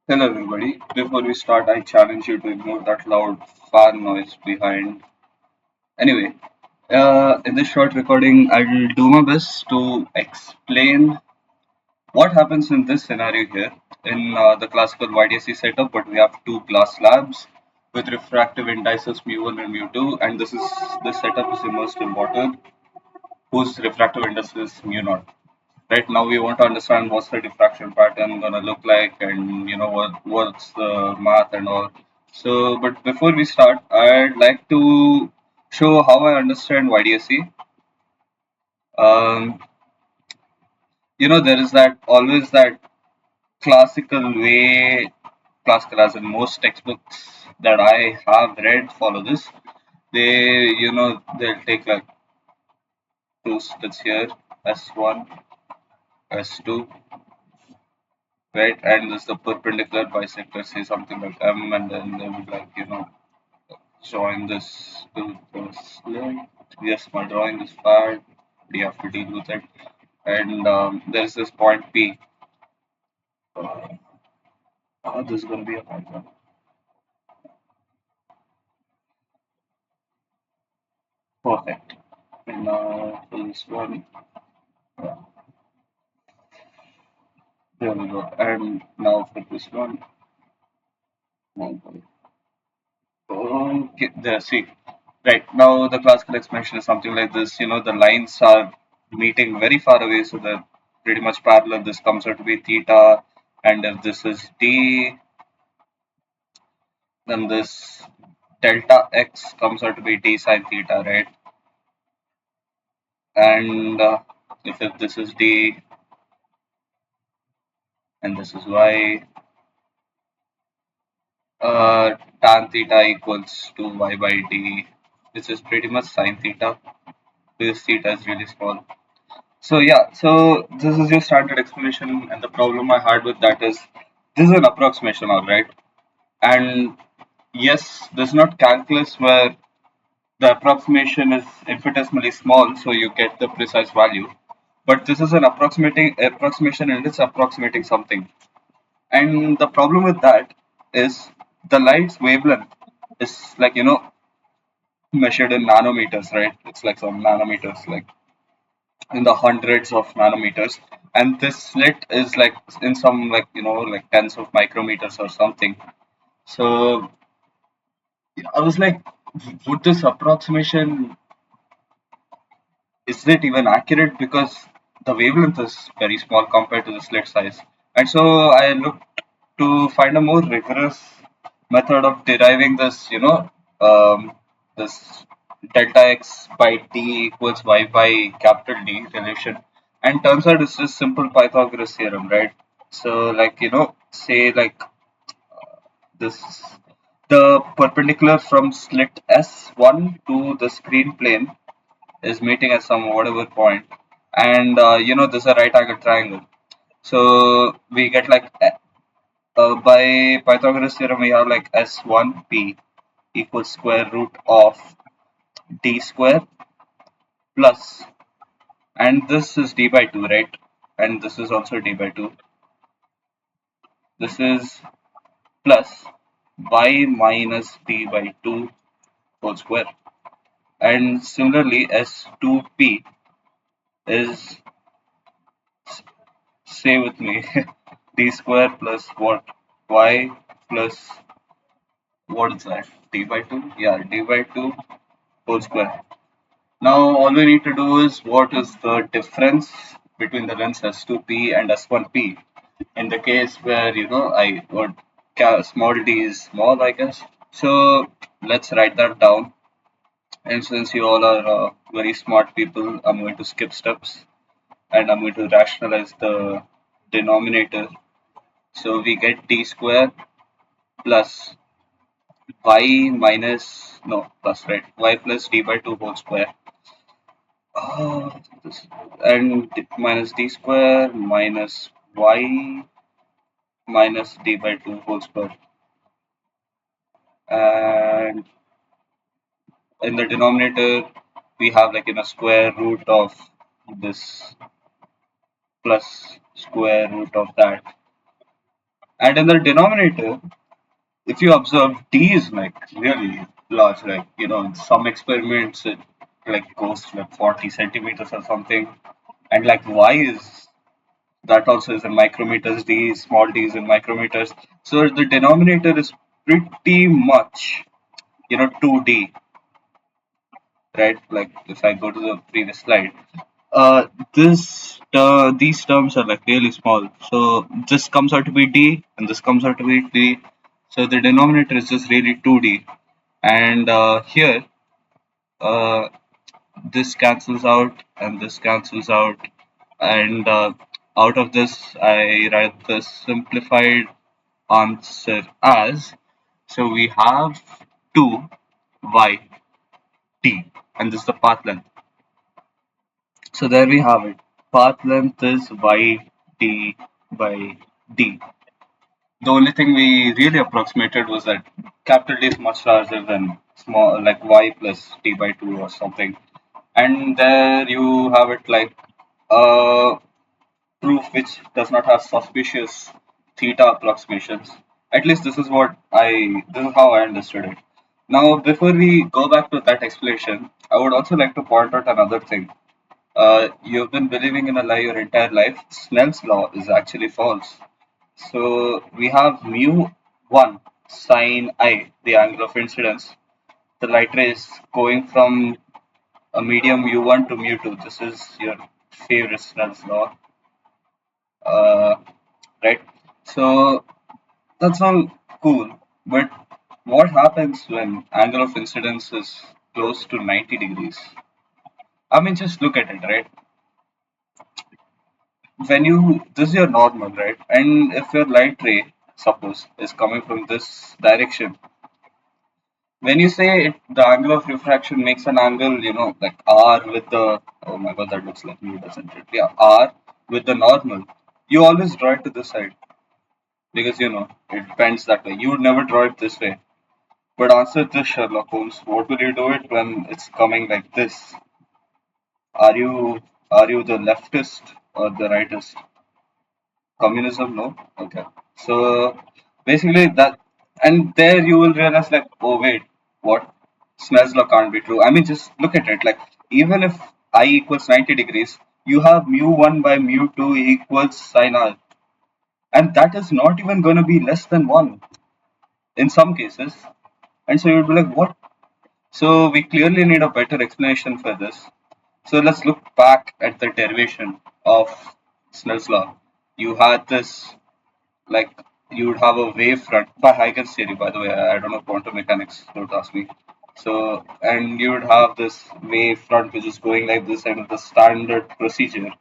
Hello everybody. Before we start, I challenge you to ignore that loud fan noise behind. Anyway, in this short recording, I'll do my best to explain what happens in this scenario here in the classical YDSE setup. But we have two glass slabs with refractive indices mu1 and mu2, and this setup is immersed in water whose refractive index is mu0. Right now we want to understand what's the diffraction pattern gonna look like, and what's the math and all. So but before we start, I'd like to show how I understand YDSE. um, there is that always that classical way. Classical, as in most textbooks that I have read, follow this. They'll take like two splits here, S1, S2, right? And this is the perpendicular bisector, say something like M, and then they would like, join this to this line. Yes, my drawing is bad. We have to deal with it. And there's this point P. This is going to be a Python. Perfect. And now for this one, uh, there we go. And now for this one, okay, there, see. Right, now the classical explanation is something like this. The lines are meeting very far away, so they're pretty much parallel. This comes out to be theta, and if this is d, then this delta x comes out to be d sine theta, right? And if this is d and this is y, tan theta equals to y by d, which is pretty much sine theta, because theta is really small. So yeah, so this is your standard explanation, and the problem I had with that is this is an approximation, all right. And yes, this is not calculus where the approximation is infinitesimally small, so you get the precise value. But this is an approximating approximation, and it's approximating something. And the problem with that is the light's wavelength is like measured in nanometers, right? It's like some nanometers, like in the hundreds of nanometers, and this slit is like in some, like like tens of micrometers or something. So I was like, would this approximation, is it even accurate, because the wavelength is very small compared to the slit size. And so I looked to find a more rigorous method of deriving this, this delta x by d equals y by capital D relation. And turns out it's just simple Pythagoras theorem, right? So like, say like this, the perpendicular from slit S1 to the screen plane is meeting at some whatever point, and this is a right angle triangle. So we get like, by Pythagoras theorem, we have like S1p equals square root of d square plus, and this is d by 2, right? And this is also d by 2. This is plus y minus d by 2 whole square. And similarly, S2p is, say with me, d square plus what? Y plus, what is that? D by 2? Yeah, d by 2 whole square. Now all we need to do is, what is the difference between the lengths S2p and S1p in the case where, I would, small d is small, I guess. So let's write that down. And since you all are very smart people, I'm going to skip steps, and I'm going to rationalize the denominator. So we get d square plus y minus, no, plus, right, y plus d by 2 whole square, this, and minus d square minus y minus d by 2 whole square, and in the denominator we have like in a square root of this plus square root of that. And in the denominator, if you observe, D is like really large. Like, in some experiments, it like goes to like 40 centimeters or something. And like Y is, that also is in micrometers, D, small d is in micrometers. So the denominator is pretty much, 2D, right? Like if I go to the previous slide, these terms are like really small. So this comes out to be D and this comes out to be D. So the denominator is just really 2D. And here, uh, this cancels out and this cancels out. And out of this, I write the simplified answer as, so we have 2y t, and this is the path length. So there we have it. Path length is y t by d. The only thing we really approximated was that capital D is much larger than small, like y plus t by 2 or something. And there you have it, like a proof which does not have suspicious theta approximations. At least this is how I understood it. Now, before we go back to that explanation, I would also like to point out another thing. You've been believing in a lie your entire life. Snell's law is actually false. So we have mu1 sine I, the angle of incidence. The light ray is going from a medium mu1 to mu2. This is your favorite Snell's law, uh, right? So that's all cool. But what happens when angle of incidence is close to 90 degrees? I mean, just look at it, right? This is your normal, right? And if your light ray, suppose, is coming from this direction, when you say the angle of refraction makes an angle, like R with the, oh my god, that looks like me, doesn't it? Yeah, R with the normal, you always draw it to this side because, it bends that way. You would never draw it this way. But answer this, Sherlock Holmes. What will you do it when it's coming like this? Are you are you the leftist or the rightist? Communism, no? Okay. So basically that, and there you will realize like, oh wait, what? Snell's law can't be true. I mean, just look at it. Like, even if I equals 90 degrees, you have mu1 by mu2 equals sin r, and that is not even going to be less than one in some cases. And so you'd be like, what? So we clearly need a better explanation for this. So let's look back at the derivation of Snell's law. You had this, like, you would have a wave front by Huygens theory, by the way. I don't know quantum mechanics, don't ask me. So, and you would have this wave front which is going like this, and the standard procedure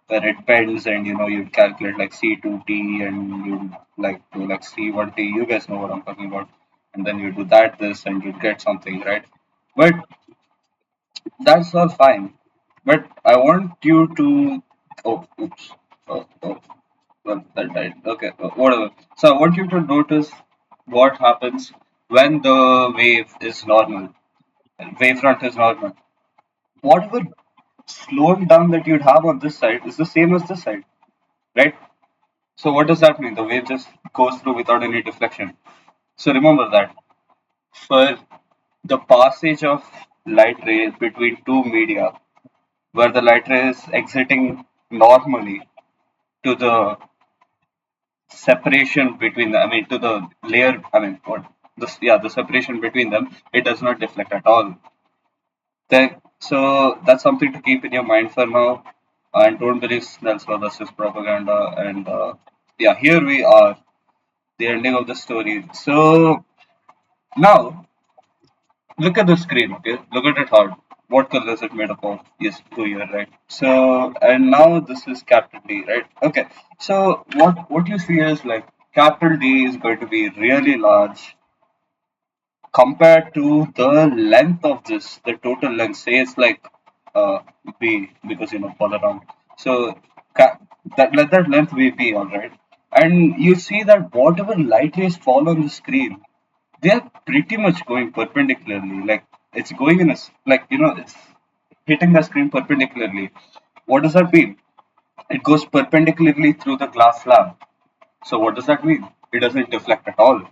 where it bends, and you'd calculate like C2t and you like do like C1t. You guys know what I'm talking about. And then you do this, and you'd get something, right? But that's all fine. But I want you to. Oh, oops. Oh, well, that died. Okay, whatever. So I want you to notice what happens when the wave is normal, wavefront is normal. Whatever slowing down that you'd have on this side is the same as this side, right? So what does that mean? The wave just goes through without any deflection. So remember that for the passage of light ray between two media, where the light ray is exiting normally to the separation between them, I mean, to the layer, I mean, what this, yeah, the separation between them, it does not deflect at all. Then, so that's something to keep in your mind for now. And don't believe Snell's law, that's just propaganda. And yeah, here we are, the ending of the story. So now, look at the screen, okay? Look at it hard. What color is it made up of? Yes, blue here, right? So, and now this is capital D, right? Okay. So what you see is like capital D is going to be really large compared to the length of this, the total length. Say it's like uh, B, because all around. So let that length be B, all right. And you see that whatever light rays fall on the screen, they are pretty much going perpendicularly. Like it's going in a like it's hitting the screen perpendicularly. What does that mean? It goes perpendicularly through the glass slab. So what does that mean? it doesn't deflect at all.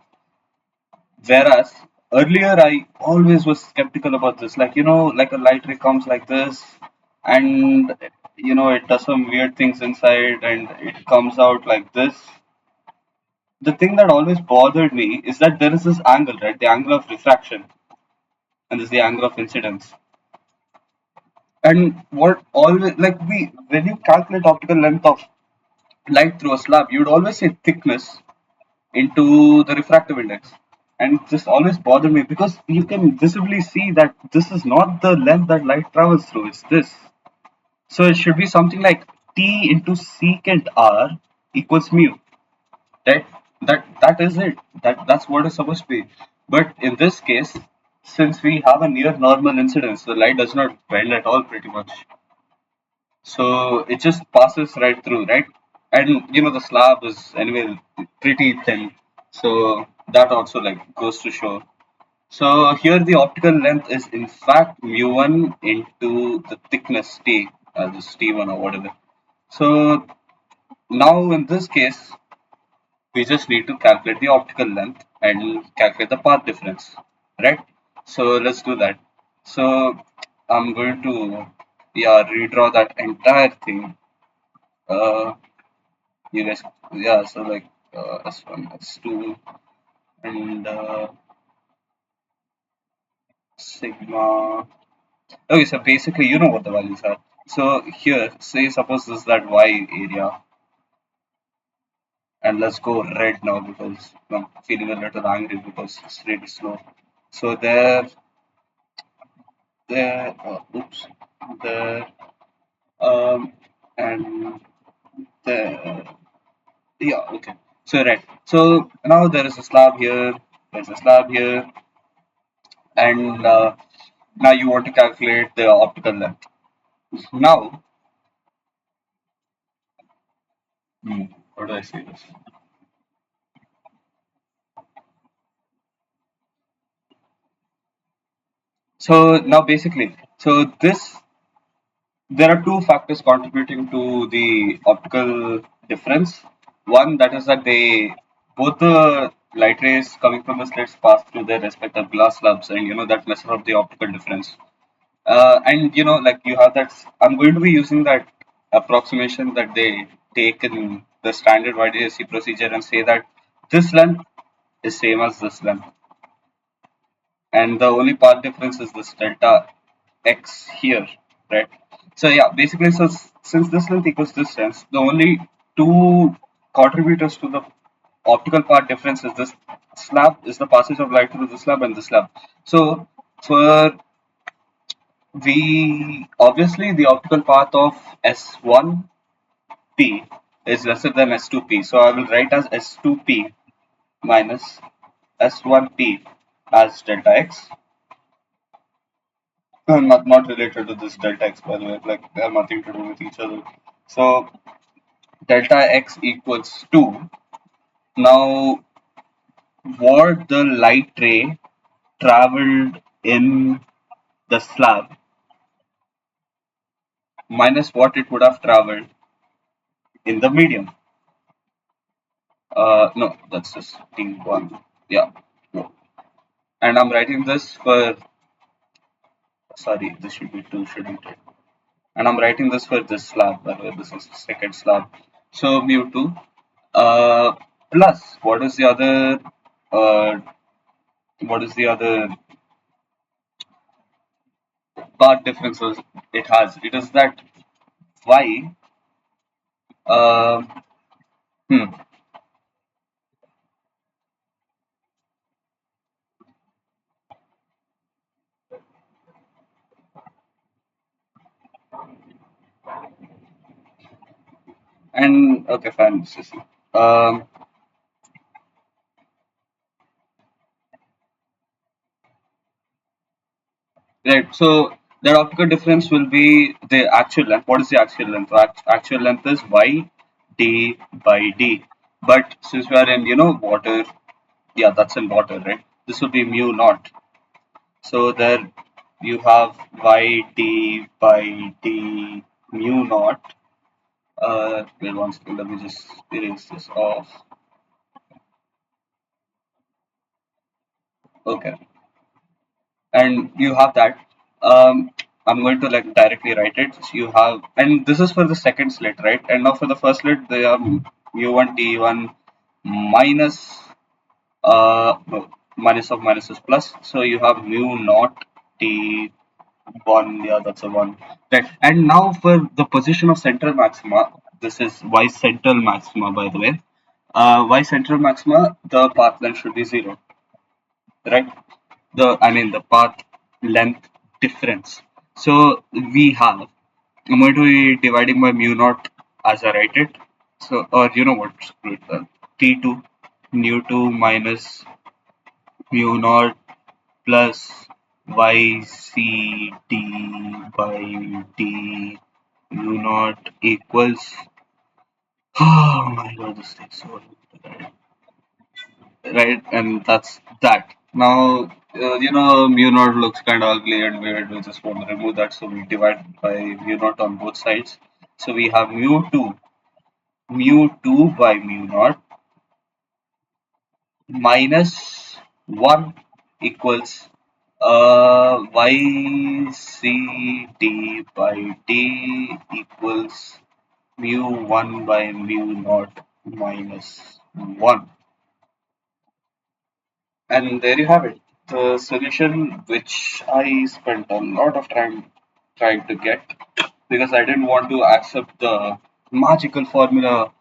Whereas earlier I always was skeptical about this. Like, like a light ray comes like this, and it does some weird things inside and it comes out like this. The thing that always bothered me is that there is this angle, right? The angle of refraction, and this is the angle of incidence. And what always, like, when you calculate optical length of light through a slab, you'd always say thickness into the refractive index. And this always bothered me because you can visibly see that this is not the length that light travels through, it's this. So it should be something like T into secant R equals mu. Right? That is it. That's what it's supposed to be. But in this case, since we have a near normal incidence, the light does not bend at all pretty much. So it just passes right through, right? And the slab is anyway pretty thin. So that also like goes to show. So here the optical length is in fact mu1 into the thickness T, this T1 or whatever. So now in this case, we just need to calculate the optical length and calculate the path difference, right? So let's do that. So I'm going to redraw that entire thing. Uh, you guys, so like S1, S2, and sigma. Okay, so basically you know what the values are. So here, say suppose this is that Y area, and let's go red now because I'm feeling a little angry because it's really slow. So oops, there, and there, yeah, okay. So red. So now there is a slab here, there's a slab here, and now you want to calculate the optical length. Now, how do I say this? So now basically, so this there are two factors contributing to the optical difference. One that is that they both the light rays coming from the slits pass through their respective glass slabs, and that messes up the optical difference. And like you have that. I'm going to be using that approximation that they take in the standard YDSC procedure and say that this length is same as this length, and the only path difference is this delta x here, right? So yeah, basically, so since this length equals this length, the only two contributors to the optical path difference is this slab, is the passage of light through the slab and the slab. So for we obviously the optical path of S1P is lesser than S2P. So I will write as S2P minus S1P as delta x. Not related to this delta x, by the way. Like they have nothing to do with each other. So delta x equals 2. Now, what the light ray traveled in the slab minus what it would have traveled in the medium. No, that's just T1. Yeah. No. And I'm writing this for, sorry, this should be 2, shouldn't it? And I'm writing this for this slab, by the way, this is the second slab. So mu2 plus uh, what is the other part differences it has? It is that y uh, hmm, and okay, fine, Sissy. Um, right, so that optical difference will be the actual length. What is the actual length? Actual length is y d by d. But since we are in water, yeah, that's in water, right? This will be mu naught. So there you have y d by d mu naught. Wait one second, let me just erase this off. Okay, and you have that. Um, I'm going to like directly write it. So you have, and this is for the second slit, right? And now for the first slit, they are mu1 t1 minus no, minus of minuses plus. So you have mu naught t1. Yeah, that's a one. Right. And now for the position of central maxima, this is y central maxima, by the way. Y central maxima, the path length should be zero, right? The path length difference. So we have, I'm going to be dividing by mu naught as I write it. So, or you know what, screw it, t2 nu2 minus mu naught plus ycd by d mu naught equals, oh my god, this takes so long, right? And that's that. Now, mu naught looks kind of ugly and weird. We just want to remove that, so we divide by mu naught on both sides. So we have mu2 by mu naught minus 1 equals ycd by d equals mu1 by mu naught minus 1. And there you have it, the solution which I spent a lot of time trying to get, because I didn't want to accept the magical formula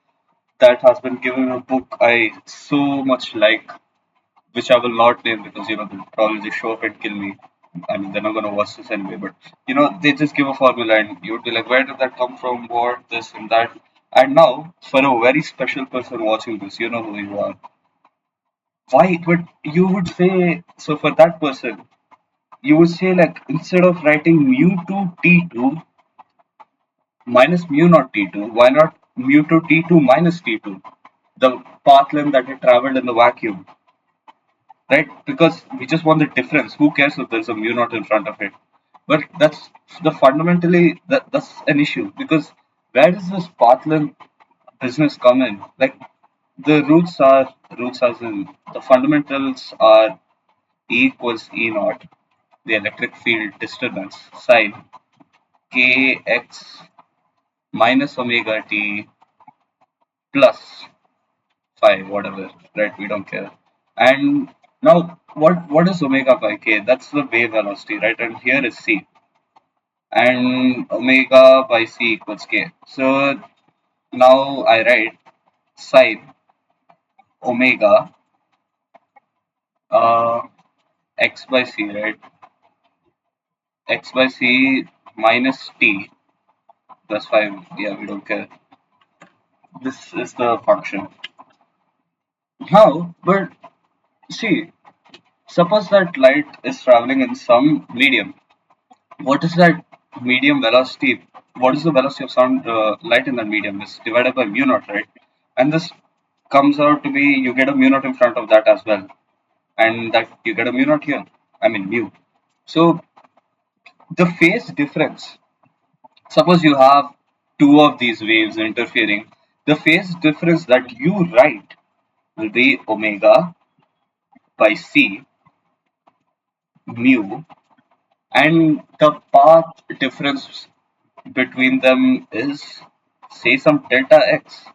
that has been given in a book I so much like, which I will not name because they'll probably just show up and kill me. I mean, they're not gonna watch this anyway. But they just give a formula, and you'd be like, "Where did that come from? What this and that?" And now, for a very special person watching this, you know who you are. Why? But you would say so for that person. You would say like instead of writing mu2 t2 minus mu naught t2, why not mu2 t2 minus t2? The path length that it traveled in the vacuum, right? Because we just want the difference. Who cares if there's a mu naught in front of it? But that's the fundamentally that's an issue, because where does this path length business come in? Like the roots as in the fundamentals are E equals E naught, the electric field disturbance sine kx minus omega t plus phi, whatever, right? We don't care. And now, what is omega by k? That's the wave velocity, right? And here is c, and omega by c equals k. So now I write sine omega uh, x by c, right? X by c minus t plus 5. Yeah, we don't care. This is the function. How? But see, suppose that light is traveling in some medium. What is that medium velocity? What is the velocity of sound light in that medium? Is divided by mu naught, right? And this comes out to be, you get a mu naught in front of that as well, and that you get a mu naught here. I mean mu. So the phase difference. Suppose you have two of these waves interfering. The phase difference that you write will be omega by c mu, and the path difference between them is, say, some delta x.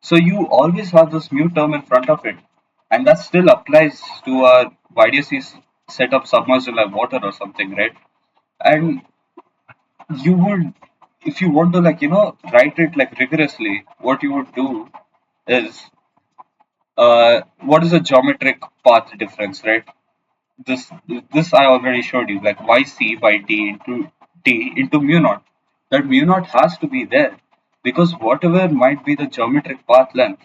So you always have this mu term in front of it, and that still applies to our YDSE setup submerged in like water or something, right? And you would, if you want to write it like rigorously, what you would do is, what is the geometric path difference, right? this this I already showed you, like yc by d into mu naught. That mu naught has to be there, because whatever might be the geometric path length,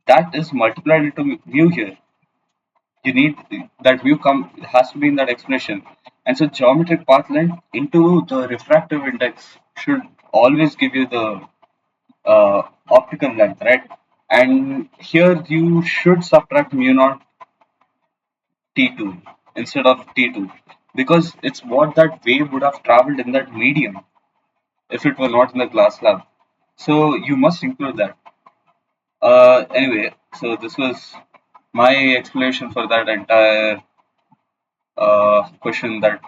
that is multiplied into mu here. You need that mu come has to be in that expression, and so geometric path length into the refractive index should always give you the optical length, right? And here you should subtract mu naught T2 instead of T2, because it's what that wave would have traveled in that medium if it were not in the glass slab. So you must include that. Anyway, so this was my explanation for that entire question that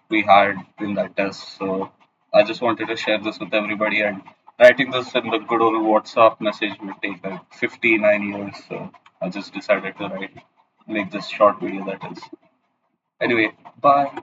we had in that test. So I just wanted to share this with everybody. And writing this in the good old WhatsApp message will take like 59 years. So I just decided to make this short video that is. Anyway, bye.